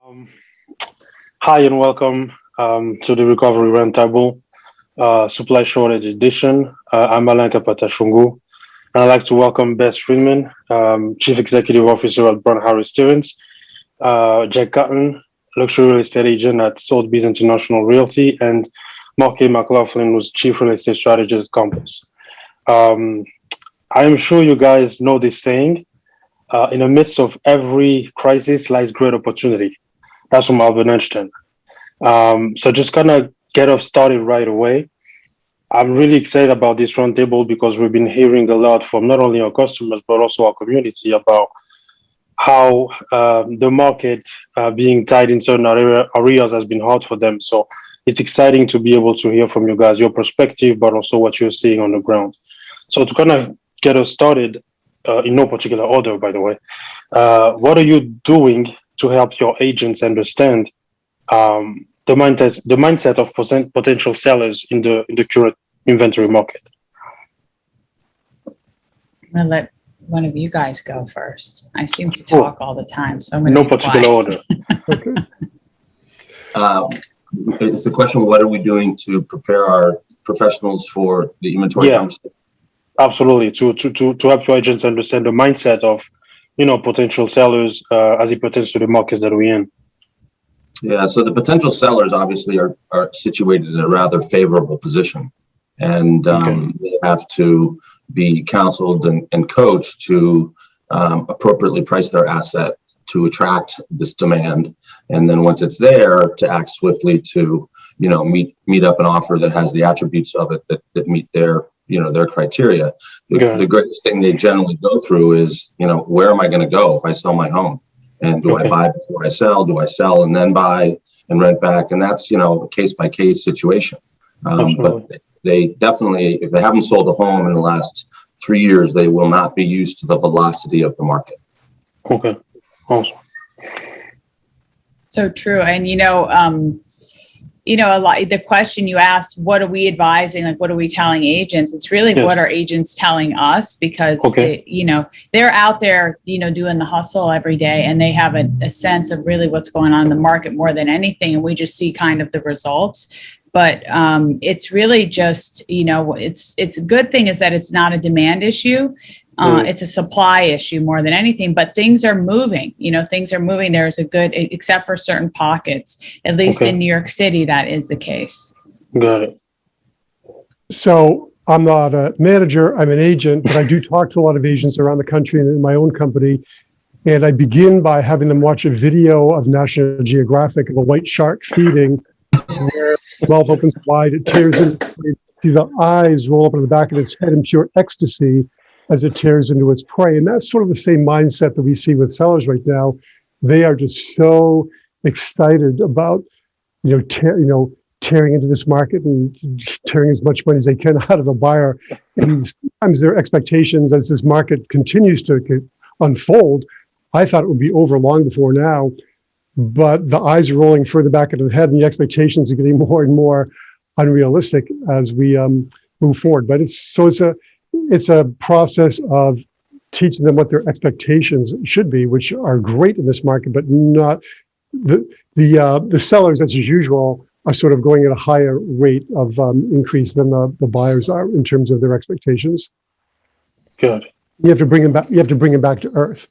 Um, Hi and welcome to the Recovery Roundtable Supply Shortage Edition. I'm Alain Kapatashungu, and I'd like to welcome Bess Freedman, Chief Executive Officer at Brown Harris Stevens, Jack Cotton, Luxury Real Estate Agent at Sotheby's International Realty, and Mark McLaughlin, who's Chief Real Estate Strategist at Compass. I am sure you guys know this saying, in the midst of every crisis lies great opportunity. That's from Albert Einstein. So just gonna get us started right away. I'm really excited about this roundtable because we've been hearing a lot from not only our customers but also our community about how the market being tied in certain areas has been hard for them. So it's exciting to be able to hear from you guys, your perspective, but also what you're seeing on the ground. So to kind of get us started, in no particular order, by the way, what are you doing to help your agents understand the mindset of potential sellers in the current inventory market? I'm going to let one of you guys go first. I seem to talk all the time, so I'm going to No particular order. Okay. It's the question, what are we doing to prepare our professionals for the inventory conversation? Absolutely. To help your agents understand the mindset of, potential sellers as it pertains to the markets that we're in. Yeah, so the potential sellers obviously are situated in a rather favorable position, and they have to be counseled and coached to appropriately price their asset to attract this demand, and then once it's there, to act swiftly to meet up an offer that has the attributes of it that meet their criteria. The greatest thing they generally go through is, where am I going to go if I sell my home? And do I buy before I sell? Do I sell and then buy and rent back? And that's, a case by case situation. But they definitely, if they haven't sold a home in the last 3 years, they will not be used to the velocity of the market. Okay. Awesome. So true. And, a lot, the question you asked, what are we advising? Like, what are we telling agents? It's really what are agents telling us, because they're out there, doing the hustle every day, and they have a sense of really what's going on in the market more than anything. And we just see kind of the results. But it's really just, it's a good thing is that it's not a demand issue. It's a supply issue more than anything, but things are moving, things are moving. There's a good, except for certain pockets, at least in New York City, that is the case. Got it. So I'm not a manager, I'm an agent, but I do talk to a lot of agents around the country and in my own company. And I begin by having them watch a video of National Geographic of a white shark feeding, where the mouth opens wide, it tears in, you see the eyes roll up in the back of its head in pure ecstasy as it tears into its prey. And that's sort of the same mindset that we see with sellers right now. They are just so excited about, tearing into this market and tearing as much money as they can out of a buyer. And sometimes their expectations as this market continues to unfold, I thought it would be over long before now, but the eyes are rolling further back into the head and the expectations are getting more and more unrealistic as we move forward. But it's a process of teaching them what their expectations should be, which are great in this market, but not the sellers, as usual, are sort of going at a higher rate of increase than the buyers are in terms of their expectations. Good. You have to bring them back. You have to bring them back to earth.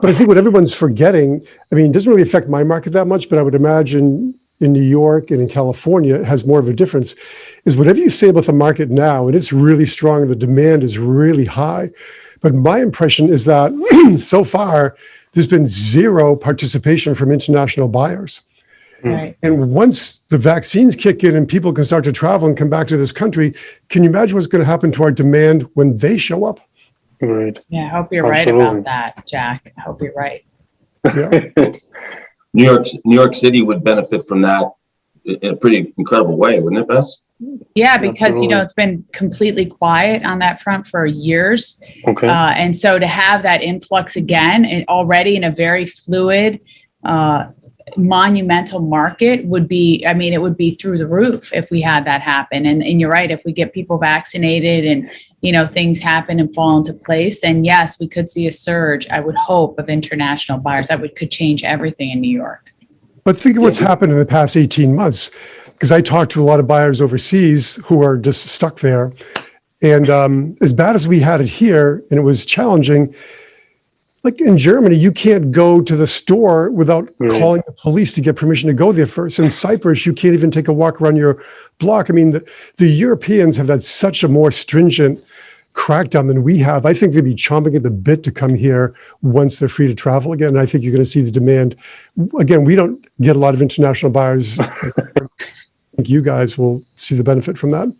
But I think what everyone's forgetting, it doesn't really affect my market that much, but I would imagine in New York and in California, it has more of a difference, is whatever you say about the market now, and it's really strong, and the demand is really high. But my impression is that so far, there's been zero participation from international buyers. Right. And once the vaccines kick in and people can start to travel and come back to this country, can you imagine what's going to happen to our demand when they show up? Right. Yeah, I hope you're right about that, Jack. I hope you're right. Yeah. New York City would benefit from that in a pretty incredible way, wouldn't it, Bess? Yeah, because, it's been completely quiet on that front for years. Okay. And so to have that influx again, and already in a very fluid, monumental market would be, it would be through the roof if we had that happen. And you're right, if we get people vaccinated and, things happen and fall into place, then yes, we could see a surge, I would hope, of international buyers. That could change everything in New York. But think of what's happened in the past 18 months, because I talked to a lot of buyers overseas who are just stuck there. And as bad as we had it here, and it was challenging, like in Germany, you can't go to the store without calling the police to get permission to go there first. In Cyprus, you can't even take a walk around your block. I mean, the Europeans have had such a more stringent crackdown than we have. I think they'd be chomping at the bit to come here once they're free to travel again. And I think you're going to see the demand. Again, we don't get a lot of international buyers. I think you guys will see the benefit from that.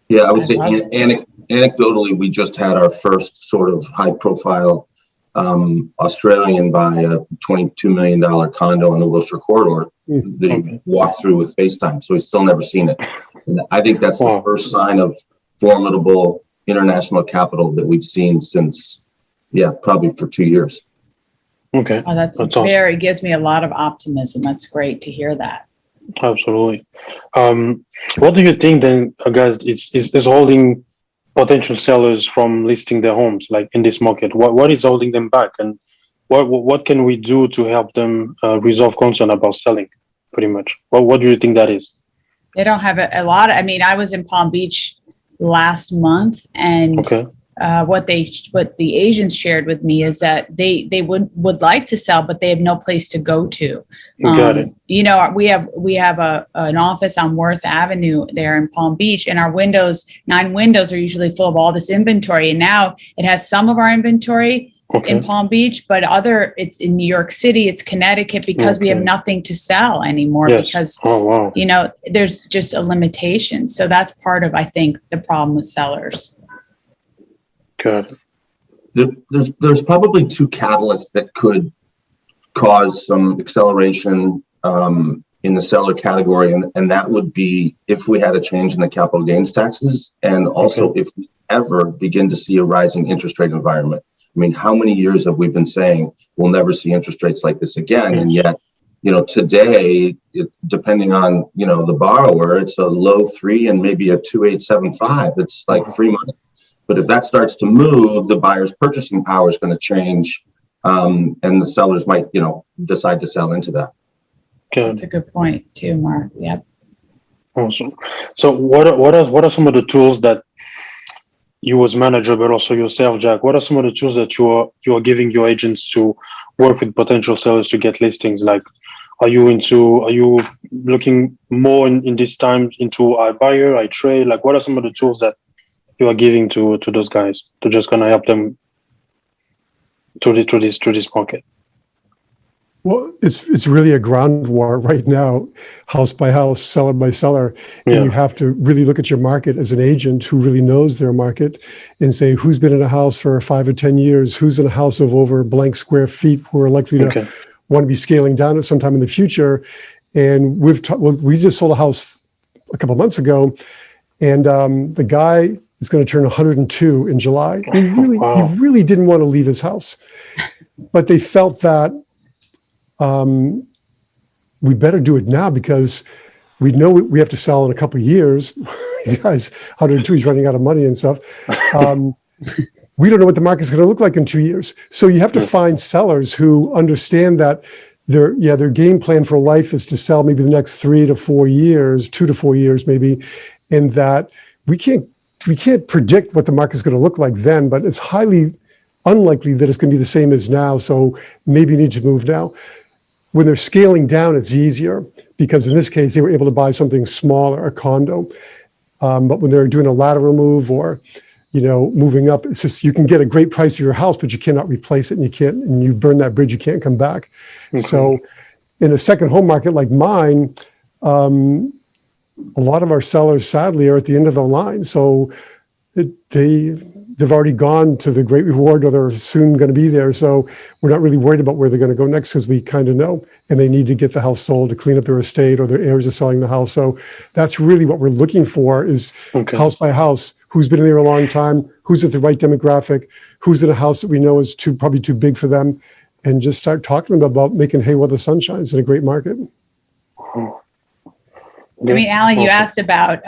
Yeah, I would say anecdotally, we just had our first sort of high-profile Australian buy a $22 million condo on the Wilshire corridor that he walked through with FaceTime. So he's still never seen it. And I think that's the first sign of formidable international capital that we've seen since, probably for 2 years. Okay. Oh, that's very, awesome. Gives me a lot of optimism. That's great to hear that. Absolutely. What do you think then, guys, is holding potential sellers from listing their homes, like in this market? What is holding them back, and what can we do to help them resolve concern about selling? Pretty much. What do you think that is? They don't have a lot. I mean, I was in Palm Beach last month, and what the agents shared with me is that they would like to sell, but they have no place to go to. Got it. You know, we have an office on Worth Avenue there in Palm Beach, and our 9 windows are usually full of all this inventory. And now it has some of our inventory in Palm Beach, but it's in New York City, it's Connecticut, because we have nothing to sell anymore because, you know, there's just a limitation. So that's part of, I think, the problem with sellers. Good. There's probably 2 catalysts that could cause some acceleration in the seller category, and that would be if we had a change in the capital gains taxes, and also if we ever begin to see a rising interest rate environment. I mean, how many years have we been saying we'll never see interest rates like this again? And yet, you know, today, depending on, you know, the borrower, it's a low 3 and maybe a 2.875. It's like free money. But if that starts to move, the buyer's purchasing power is going to change, and the sellers might, you know, decide to sell into that. Good. That's a good point too, Mark. Yep. Awesome. So what are some of the tools that you as manager, but also yourself, Jack? What are some of the tools that you are giving your agents to work with potential sellers to get listings? Like, are you looking more in this time into iBuyer, iTrade? Like, what are some of the tools that you are giving to those guys to just kind of help them through this market? Well, it's really a ground war right now, house by house, seller by seller. And you have to really look at your market as an agent who really knows their market and say, who's been in a house for 5 or 10 years, who's in a house of over blank square feet, who are likely to want to be scaling down at some time in the future. And we just sold a house a couple of months ago, and the guy is going to turn 102 in July. He really didn't want to leave his house, but they felt that we better do it now because we know we have to sell in a couple of years. You guys, 102, he's running out of money and stuff. We don't know what the market's going to look like in 2 years. So you have to find sellers who understand that their game plan for life is to sell maybe the next 3 to 4 years, 2 to 4 years maybe, and that we can't predict what the market's going to look like then, but it's highly unlikely that it's going to be the same as now. So maybe you need to move now. When they're scaling down, it's easier because in this case, they were able to buy something smaller, a condo. But when they're doing a lateral move or, you know, moving up, it's just, you can get a great price for your house, but you cannot replace it, and you burn that bridge, you can't come back. So in a second home market like mine, a lot of our sellers sadly are at the end of the line. So they've already gone to the great reward, or they're soon going to be there. So we're not really worried about where they're going to go next because we kind of know, and they need to get the house sold to clean up their estate, or their heirs are selling the house. So that's really what we're looking for is house by house. Who's been there a long time? Who's at the right demographic? Who's in a house that we know is probably too big for them? And just start talking to them about making hay while the sun shines in a great market. I mean, Alan, you asked about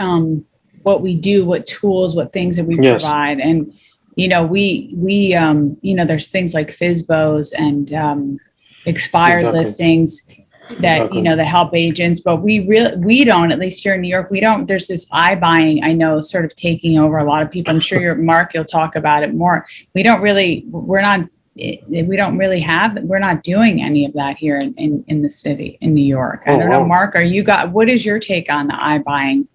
what we do, what tools, what things that we provide. And, you know, we you know, there's things like FSBOs and expired listings. that, that help agents, but we don't, at least here in New York, there's this iBuying, I know, sort of taking over a lot of people. I'm sure Mark, you'll talk about it more. We're not doing any of that here in the city, in New York. I don't know, Mark, what is your take on the iBuying?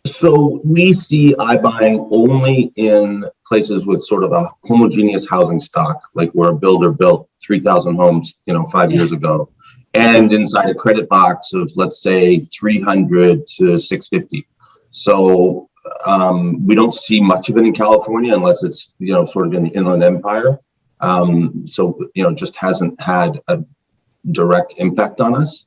So we see iBuying only in places with sort of a homogeneous housing stock, like where a builder built 3,000 homes, 5 years ago, and inside a credit box of, let's say, 300 to 650. So we don't see much of it in California unless it's, sort of in the Inland Empire. So, just hasn't had a direct impact on us.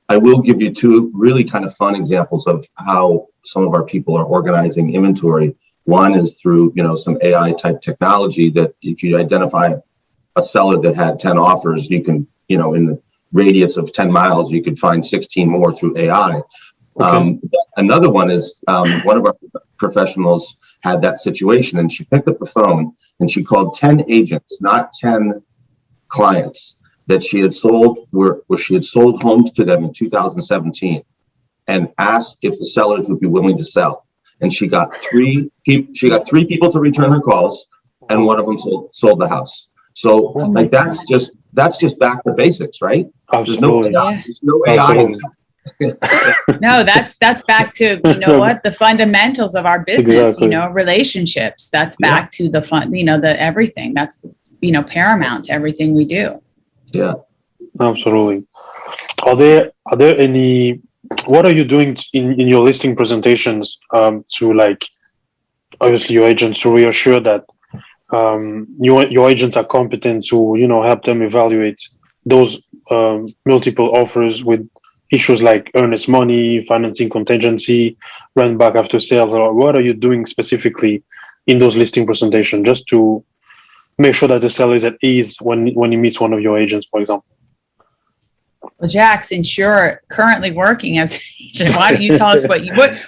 I will give you two really kind of fun examples of how some of our people are organizing inventory. One is through, some AI type technology that if you identify a seller that had 10 offers, you can, in the radius of 10 miles, you could find 16 more through AI. Another one is one of our professionals had that situation, and she picked up the phone and she called 10 agents, not 10 clients, that she had sold, where she had sold homes to them in 2017, and asked if the sellers would be willing to sell. And she got three people to return her calls, and one of them sold the house. So that's just back to basics, right? Absolutely. There's no AI in that. No, that's back to, what, the fundamentals of our business, relationships. That's back to the the everything. That's, paramount to everything we do. Yeah, absolutely. Are there any, what are you doing in your listing presentations to obviously your agents, to reassure that your agents are competent to, help them evaluate those multiple offers with issues like earnest money, financing contingency, rent back after sales? Or what are you doing specifically in those listing presentations just to make sure that the seller is at ease when he meets one of your agents, for example? Well, Jack, since you're currently working as an agent, why don't you tell us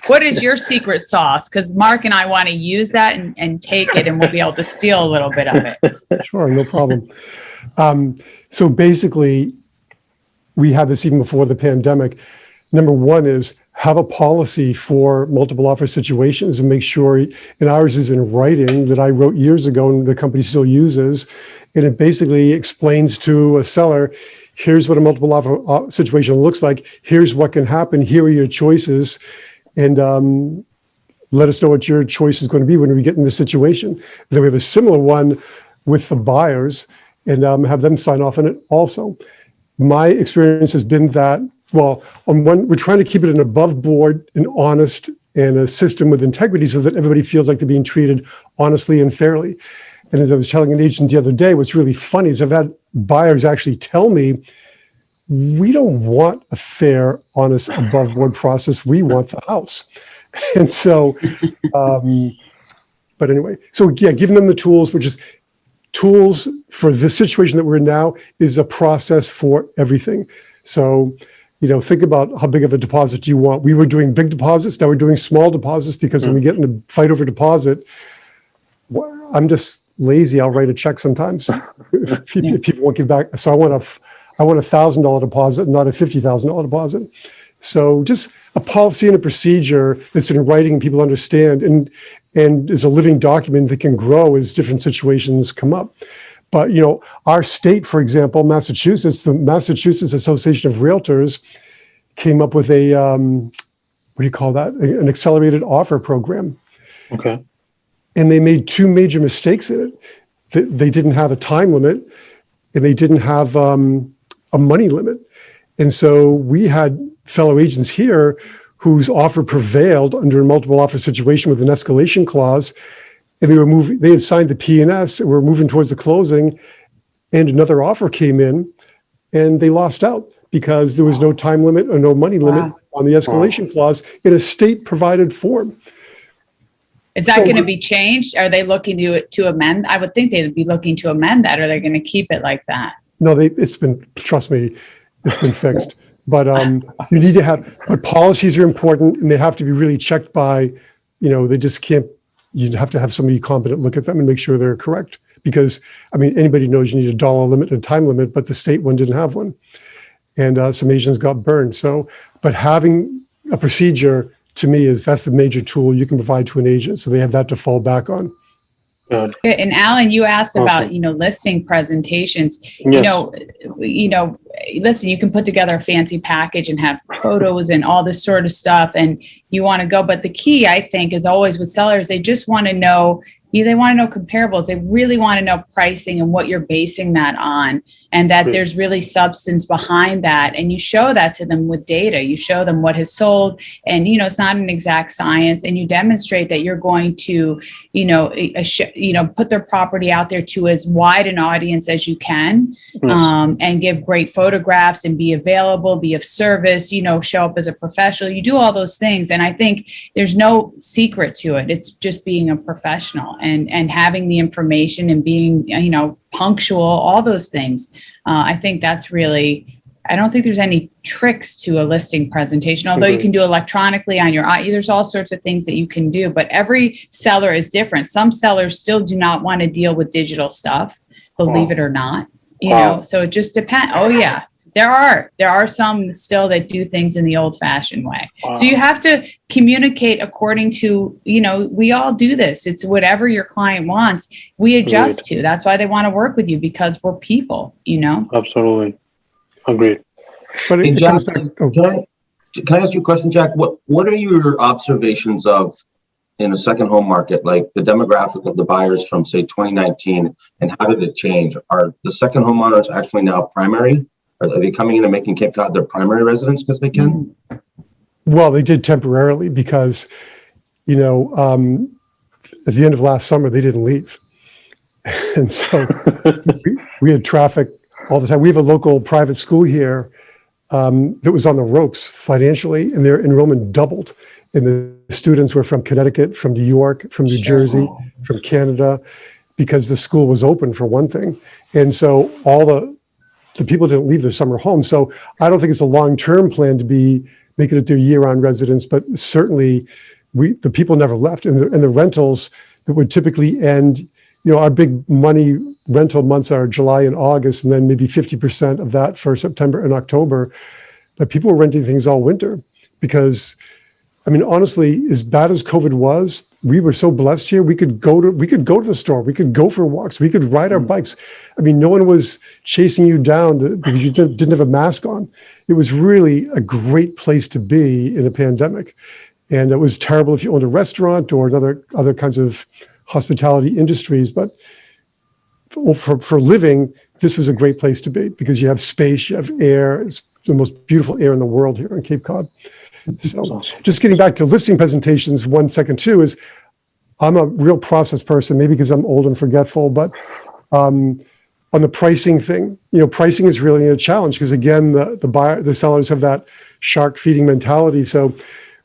what is your secret sauce? Because Mark and I want to use that and take it, and we'll be able to steal a little bit of it. Sure, no problem. So basically, we had this even before the pandemic. Number one is have a policy for multiple offer situations and make sure, and ours is in writing that I wrote years ago and the company still uses. And it basically explains to a seller, here's what a multiple offer situation looks like. Here's what can happen. Here are your choices. And let us know what your choice is going to be when we get in this situation. And then we have a similar one with the buyers and have them sign off on it also. My experience has been that, well, on one, we're trying to keep it an above board and honest and a system with integrity so that everybody feels like they're being treated honestly and fairly. And as I was telling an agent the other day, what's really funny is I've had buyers actually tell me, we don't want a fair, honest, above board process. We want the house. And so, but anyway, so yeah, giving them the tools, which is tools for the situation that we're in now, is a process for everything. So, think about how big of a deposit you want. We were doing big deposits. Now we're doing small deposits because when we get in a fight over deposit, I'm just lazy. I'll write a check sometimes. People won't give back. So I want a $1,000 deposit, not a $50,000 deposit. So just a policy and a procedure that's in writing and people understand and is a living document that can grow as different situations come up. But, our state, for example, Massachusetts, the Massachusetts Association of Realtors came up with a, what do you call that? An accelerated offer program. Okay. And they made two major mistakes in it. They didn't have a time limit and they didn't have a money limit. And so we had fellow agents here whose offer prevailed under a multiple offer situation with an escalation clause. And they had signed the P&S and were moving towards the closing, and another offer came in and they lost out because there was no time limit or no money limit on the escalation clause in a state provided form. Is that going to be changed? Are they looking to amend? I would think they would be looking to amend that, or they're going to keep it like that. No, trust me, it's been fixed. But you need to have, but policies are important and they have to be really checked by, they just can't you'd have to have somebody competent look at them and make sure they're correct. Because, I mean, anybody knows you need a dollar limit and a time limit, but the state one didn't have one. And some agents got burned. So, but having a procedure, to me, that's the major tool you can provide to an agent. So they have that to fall back on. Good. And Alan, you asked about, listing presentations. Yes. Listen, you can put together a fancy package and have photos and all this sort of stuff, and you want to go. But the key, I think, is always with sellers, they just want to know, they want to know comparables. They really want to know pricing and what you're basing that on, and that there's really substance behind that. And you show that to them with data. You show them what has sold, and, it's not an exact science, and you demonstrate that you're going to, put their property out there to as wide an audience as you can, and give great photographs and be available, be of service, show up as a professional. You do all those things. And I think there's no secret to it. It's just being a professional and having the information and being, punctual, all those things. I think that's really, I don't think there's any tricks to a listing presentation, although you can do electronically on your, there's all sorts of things that you can do, but every seller is different. Some sellers still do not want to deal with digital stuff, believe it or not, so it just depends. Oh yeah. There are some still that do things in the old fashioned way. So you have to communicate according to, we all do this. It's whatever your client wants, we adjust to. That's why they want to work with you, because we're people, Absolutely. Agreed. But hey, Jack, can I ask you a question, Jack? What are your observations of, in a second home market, like the demographic of the buyers from, say, 2019, and how did it change? Are the second homeowners actually now primary? Are they coming in and making Cape Cod their primary residence because they can? Well, they did temporarily because, at the end of last summer, they didn't leave. And so we had traffic all the time. We have a local private school here that was on the ropes financially, and their enrollment doubled. And the students were from Connecticut, from New York, from New Jersey, from Canada, because the school was open, for one thing. And so all the people didn't leave their summer home. So I don't think it's a long-term plan to be making it their year-round residence, but certainly the people never left. And the rentals that would typically end, our big money rental months are July and August, and then maybe 50% of that for September and October. But people were renting things all winter because, honestly, as bad as COVID was, we were so blessed here. We could go to the store. We could go for walks. We could ride our bikes. No one was chasing you down because you didn't have a mask on. It was really a great place to be in a pandemic. And it was terrible if you owned a restaurant or other kinds of hospitality industries. But for living, this was a great place to be because you have space, you have air. It's the most beautiful air in the world here on Cape Cod. So just getting back to listing presentations 1 second too, is I'm a real process person, maybe because I'm old and forgetful, but on the pricing thing, pricing is really a challenge because, again, the sellers have that shark feeding mentality. So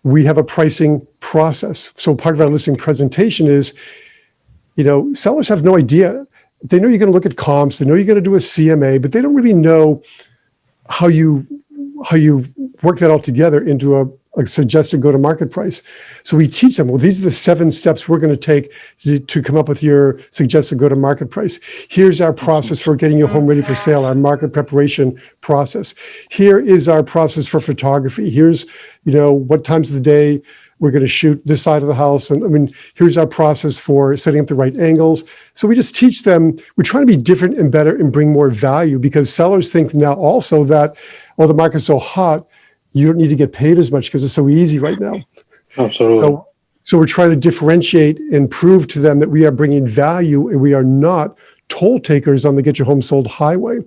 we have a pricing process. So part of our listing presentation is, sellers have no idea. They know you're going to look at comps, they know you're going to do a CMA, but they don't really know how you work that all together into a suggested go-to-market price. So we teach them, well, these are the 7 steps we're going to take to come up with your suggested go-to-market price. Here's our process for getting your home ready for sale, our market preparation process. Here is our process for photography. Here's, what times of the day we're going to shoot this side of the house. And here's our process for setting up the right angles. So we just teach them, we're trying to be different and better and bring more value, because sellers think now also that, the market's so hot, you don't need to get paid as much because it's so easy right now. Absolutely. So we're trying to differentiate and prove to them that we are bringing value and we are not toll takers on the Get Your Home Sold highway.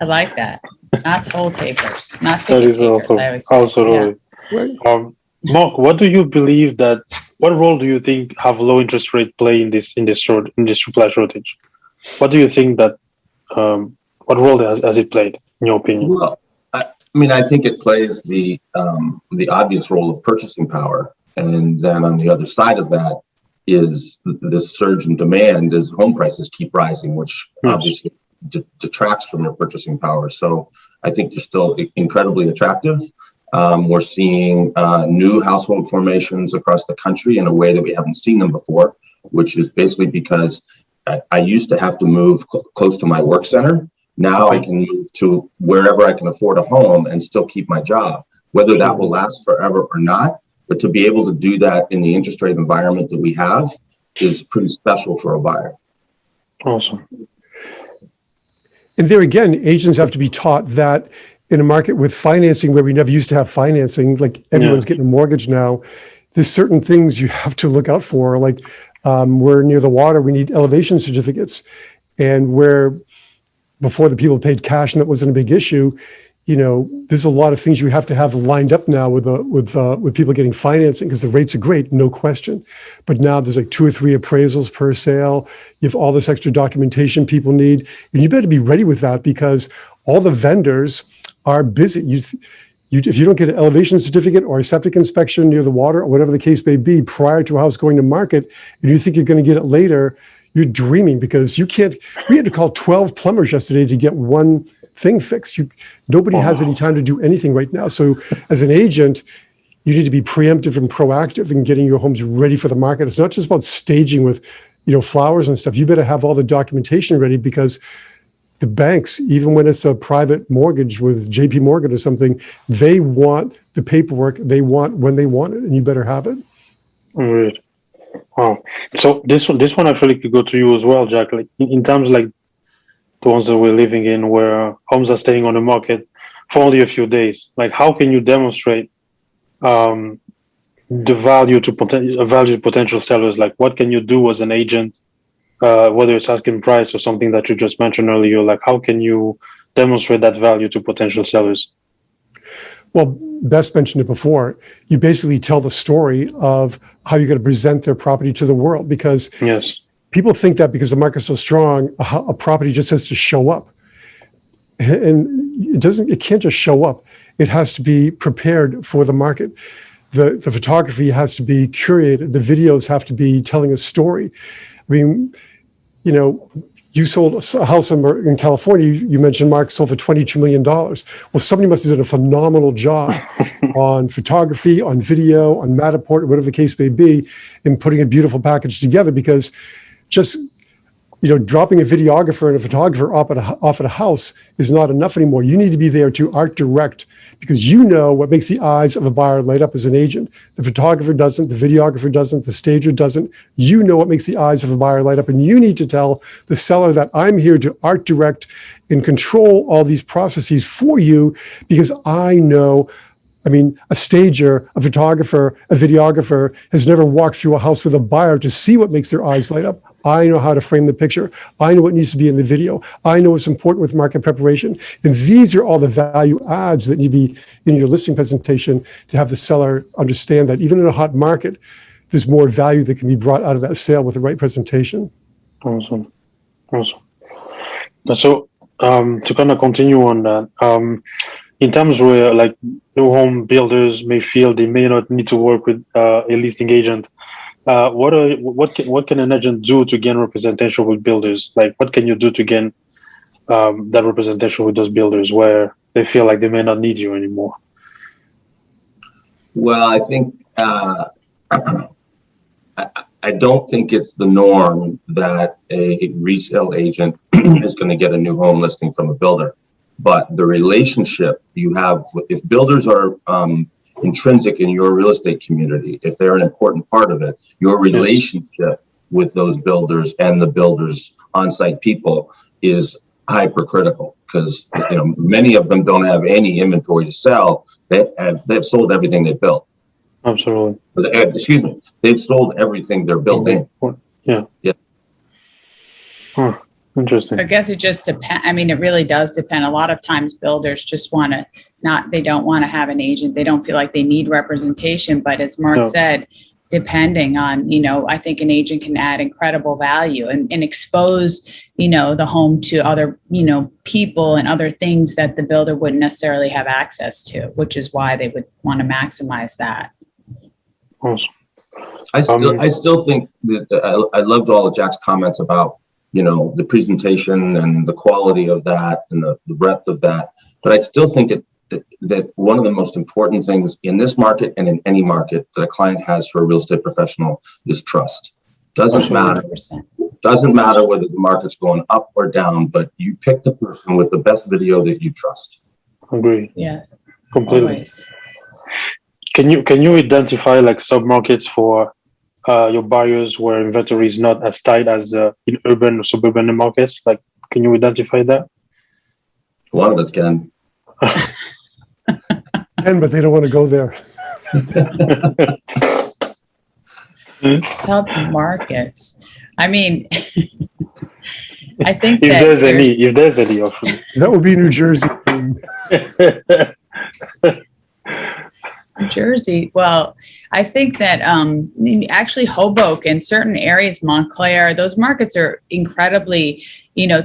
I like that. Not toll takers. Not that is takers, awesome. Absolutely. Right. Mark, what do you believe what role do you think have low interest rate play in this supply shortage? What do you think that, what role has it played, in your opinion? Well, I think it plays the obvious role of purchasing power. And then on the other side of that is this surge in demand as home prices keep rising, which obviously detracts from your purchasing power. So I think they're still incredibly attractive. We're seeing new household formations across the country in a way that we haven't seen them before, which is basically because I used to have to move close to my work center. Now I can move to wherever I can afford a home and still keep my job, whether that will last forever or not. But to be able to do that in the interest rate environment that we have is pretty special for a buyer. Awesome. And there again, agents have to be taught that in a market with financing where we never used to have financing, like everyone's getting a mortgage now, there's certain things you have to look out for. Like we're near the water, we need elevation certificates. And where before the people paid cash and that wasn't a big issue, you know, there's a lot of things you have to have lined up now with people getting financing because the rates are great, no question. But now there's like 2 or 3 appraisals per sale. You have all this extra documentation people need, and you better be ready with that because all the vendors are busy. If you don't get an elevation certificate or a septic inspection near the water or whatever the case may be prior to a house going to market, and you think you're going to get it later, you're dreaming because you can't. We had to call 12 plumbers yesterday to get one thing fixed. Nobody has any time to do anything right now. So as an agent, you need to be preemptive and proactive in getting your homes ready for the market. It's not just about staging with, you know, flowers and stuff. You better have all the documentation ready because the banks, even when it's a private mortgage with JP Morgan or something, they want the paperwork they want when they want it, and you better have it. Right. Wow. So this one actually could go to you as well, Jack. Like in terms like the ones that we're living in, where homes are staying on the market for only a few days. Like, how can you demonstrate the value to potential sellers? Like, what can you do as an agent, whether it's asking price or something that you just mentioned earlier? Like, how can you demonstrate that value to potential sellers? Well, Bess mentioned it before. You basically tell the story of how you're going to present their property to the world because people think that because the market's so strong, a property just has to show up. And it can't just show up. It has to be prepared for the market. The photography has to be curated. The videos have to be telling a story. I mean, you know, you sold a house in California, you mentioned, Mark, sold for $22 million. Well, somebody must have done a phenomenal job on photography, on video, on Matterport, whatever the case may be, in putting a beautiful package together because just, you know, dropping a videographer and a photographer off at a house is not enough anymore. You need to be there to art direct because you know what makes the eyes of a buyer light up as an agent. The photographer doesn't, the videographer doesn't, the stager doesn't. You know what makes the eyes of a buyer light up, and you need to tell the seller that I'm here to art direct and control all these processes for you because I know. I mean, a stager, a photographer, a videographer has never walked through a house with a buyer to see what makes their eyes light up. I know how to frame the picture. I know what needs to be in the video. I know what's important with market preparation. And these are all the value adds that need to be in your listing presentation to have the seller understand that even in a hot market, there's more value that can be brought out of that sale with the right presentation. Awesome. So to kind of continue on that, in terms where like new home builders may feel they may not need to work with a listing agent, what can an agent do to gain representation with builders? Like, what can you do to gain that representation with those builders where they feel like they may not need you anymore? Well, I think I don't think it's the norm that a resale agent is going to get a new home listing from a builder. But the relationship you have, if builders are intrinsic in your real estate community, if they're an important part of it, your relationship with those builders and the builders' on-site people is hypercritical because many of them don't have any inventory to sell. They've sold everything they built. Absolutely. Excuse me. They've sold everything they're building. Yeah. Huh. Interesting. I guess it just depends. I mean, it really does depend. A lot of times builders just they don't want to have an agent. They don't feel like they need representation. But as Mark said, depending on, I think an agent can add incredible value and expose, the home to other, people and other things that the builder wouldn't necessarily have access to, which is why they would want to maximize that. Awesome. I still think that I loved all of Jack's comments about, the presentation and the quality of that and the breadth of that. But I still think that one of the most important things in this market and in any market that a client has for a real estate professional is trust. Doesn't matter whether the market's going up or down, but you pick the person with the best video that you trust. Agree. Yeah. Completely. Always. Can you identify like submarkets for your buyers where inventory is not as tight as in urban or suburban markets? Like, can you identify that? One of us can. But they don't want to go there. Submarkets. I mean, I think if there's any often. That would be New Jersey. New Jersey. Well, I think that actually Hoboken, certain areas, Montclair, those markets are incredibly,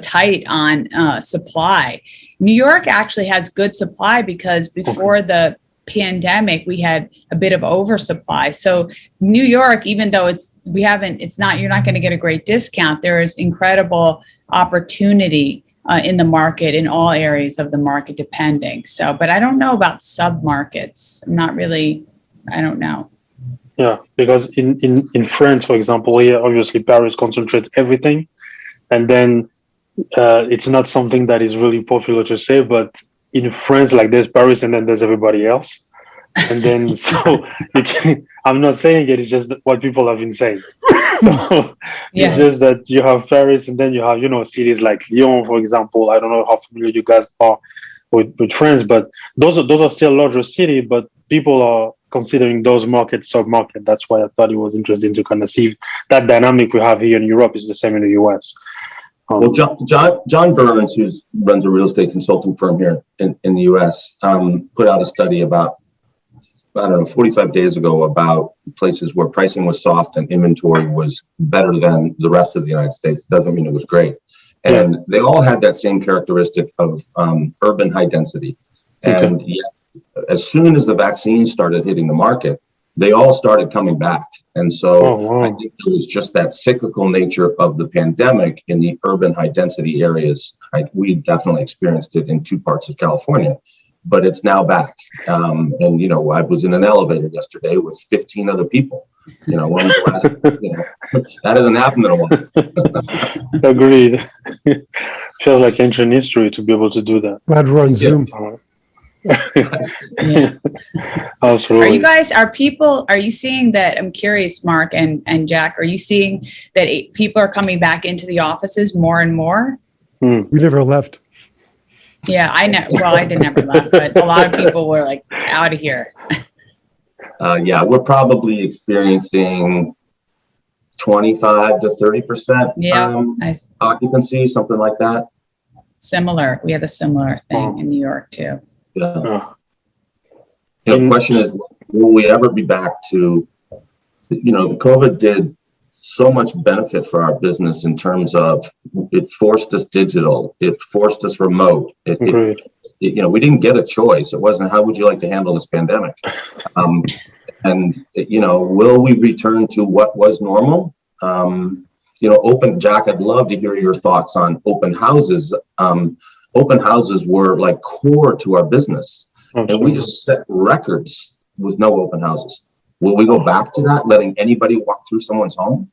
tight on supply. New York actually has good supply because before the pandemic, we had a bit of oversupply. So New York, even though you're not going to get a great discount, there is incredible opportunity in the market, in all areas of the market, depending. So, but I don't know about sub-markets. I don't know. Yeah, because in France, for example, here, obviously Paris concentrates everything. And then it's not something that is really popular to say, but in France, like there's Paris and then there's everybody else. And then, so I'm not saying it, it's just what people have been saying. So It's just that you have Paris and then you have, cities like Lyon, for example. I don't know how familiar you guys are with France, but those are still larger cities, but people are considering those markets sub-market. That's why I thought it was interesting to kind of see if that dynamic we have here in Europe is the same in the US. Well, John Burns, who runs a real estate consulting firm here in the US, put out a study about, 45 days ago about places where pricing was soft and inventory was better than the rest of the United States. Doesn't mean it was great. And they all had that same characteristic of urban high density. And yet, as soon as the vaccine started hitting the market, they all started coming back. And so I think it was just that cyclical nature of the pandemic in the urban high density areas. We definitely experienced it in 2 parts of California, but it's now back. And, I was in an elevator yesterday with 15 other people. When was the last, that hasn't happened in a while. Agreed. Feels like ancient history to be able to do that. Glad we're on Zoom. Absolutely. Are you seeing that? I'm curious, Mark and Jack, are you seeing that people are coming back into the offices more and more? We never left. Yeah, I know. Well, I did never left, but a lot of people were like out of here. We're probably experiencing 25 to 30% occupancy, something like that. Similar. We have a similar thing in New York too. Yeah. The question is, will we ever be back to, the COVID did so much benefit for our business in terms of it forced us digital, it forced us remote. We didn't get a choice. It wasn't, how would you like to handle this pandemic? Will we return to what was normal? Jack, I'd love to hear your thoughts on open houses. Open houses were like core to our business. And we just set records with no open houses. Will we go back to that, letting anybody walk through someone's home?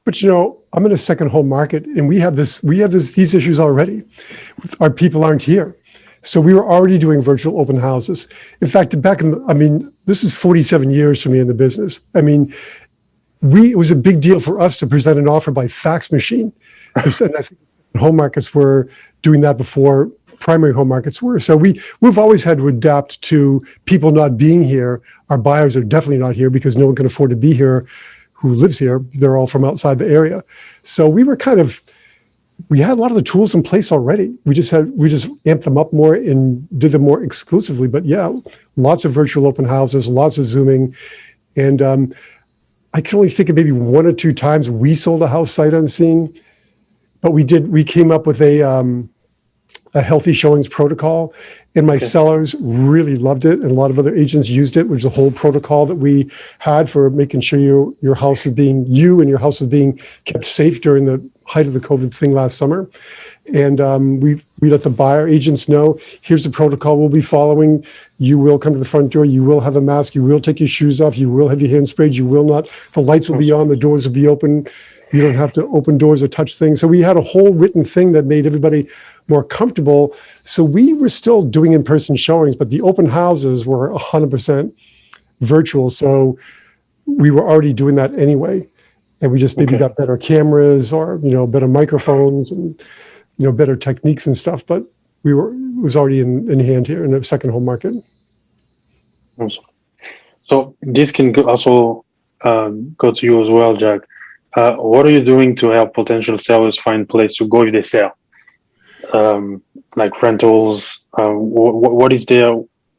But I'm in a second home market, and we have these issues already. Our people aren't here. So we were already doing virtual open houses. In fact, this is 47 years for me in the business. It was a big deal for us to present an offer by fax machine. And I think home markets were doing that before primary home markets were. So we've always had to adapt to people not being here. Our buyers are definitely not here because no one can afford to be here who lives here. They're all from outside the area. So we had a lot of the tools in place already. We just amped them up more and did them more exclusively. But lots of virtual open houses, lots of Zooming. And I can only think of maybe 1 or 2 times we sold a house sight unseen. But we came up with a healthy showings protocol, and my sellers really loved it, and a lot of other agents used it, which is a whole protocol that we had for making sure your house is being kept safe during the height of the COVID thing last summer. And we let the buyer agents know, here's the protocol we'll be following. You will come to the front door. You will have a mask. You will take your shoes off. You will have your hands sprayed. You will not. The lights will be on. The doors will be open. You don't have to open doors or touch things. So we had a whole written thing that made everybody more comfortable. So we were still doing in-person showings, but the open houses were 100% virtual. So we were already doing that anyway. And we just maybe got better cameras or, better microphones and, better techniques and stuff. But it was already in hand here in the second home market. Awesome. So this can also go to you as well, Jack. What are you doing to help potential sellers find place to go if they sell? Like rentals, what is there?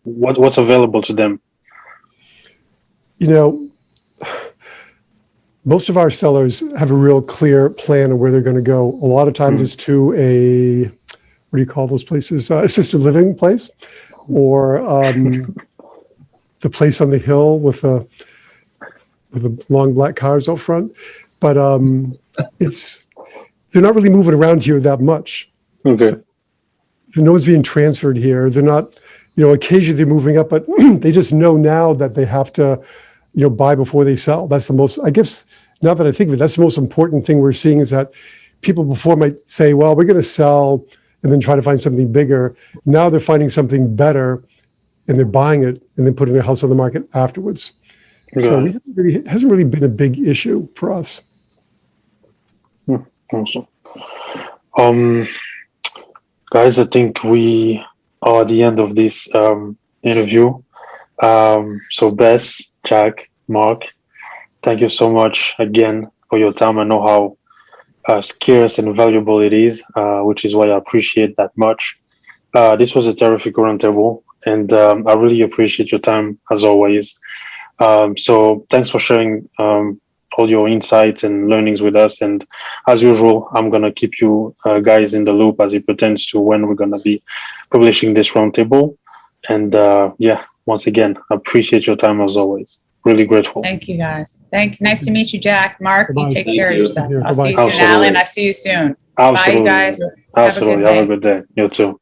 What's available to them? Most of our sellers have a real clear plan of where they're going to go. A lot of times it's to a, what do you call those places? Assisted living place, or the place on the hill with the long black cars out front. But they're not really moving around here that much. Okay. So, no one's being transferred here. They're not, occasionally they're moving up, but they just know now that they have to, buy before they sell. That's the most, I guess, now that I think of it, that's the most important thing we're seeing is that people before might say, well, we're going to sell and then try to find something bigger. Now they're finding something better and they're buying it and then putting their house on the market afterwards. Okay. So it hasn't really been a big issue for us. Awesome. Guys, I think we are at the end of this interview. So Bess, Jack, Mark, thank you so much again for your time. I know how scarce and valuable it is, which is why I appreciate that much. This was a terrific roundtable, and I really appreciate your time as always. So thanks for sharing all your insights and learnings with us. And as usual, I'm going to keep you guys in the loop as it pertains to when we're going to be publishing this roundtable. And once again, I appreciate your time as always. Really grateful. Thank you, guys. Nice to meet you, Jack. Mark, you take care of yourself. I'll see you soon. Absolutely. Alan, I see you soon. Absolutely. Bye, you guys. Absolutely. Have a good day. You too.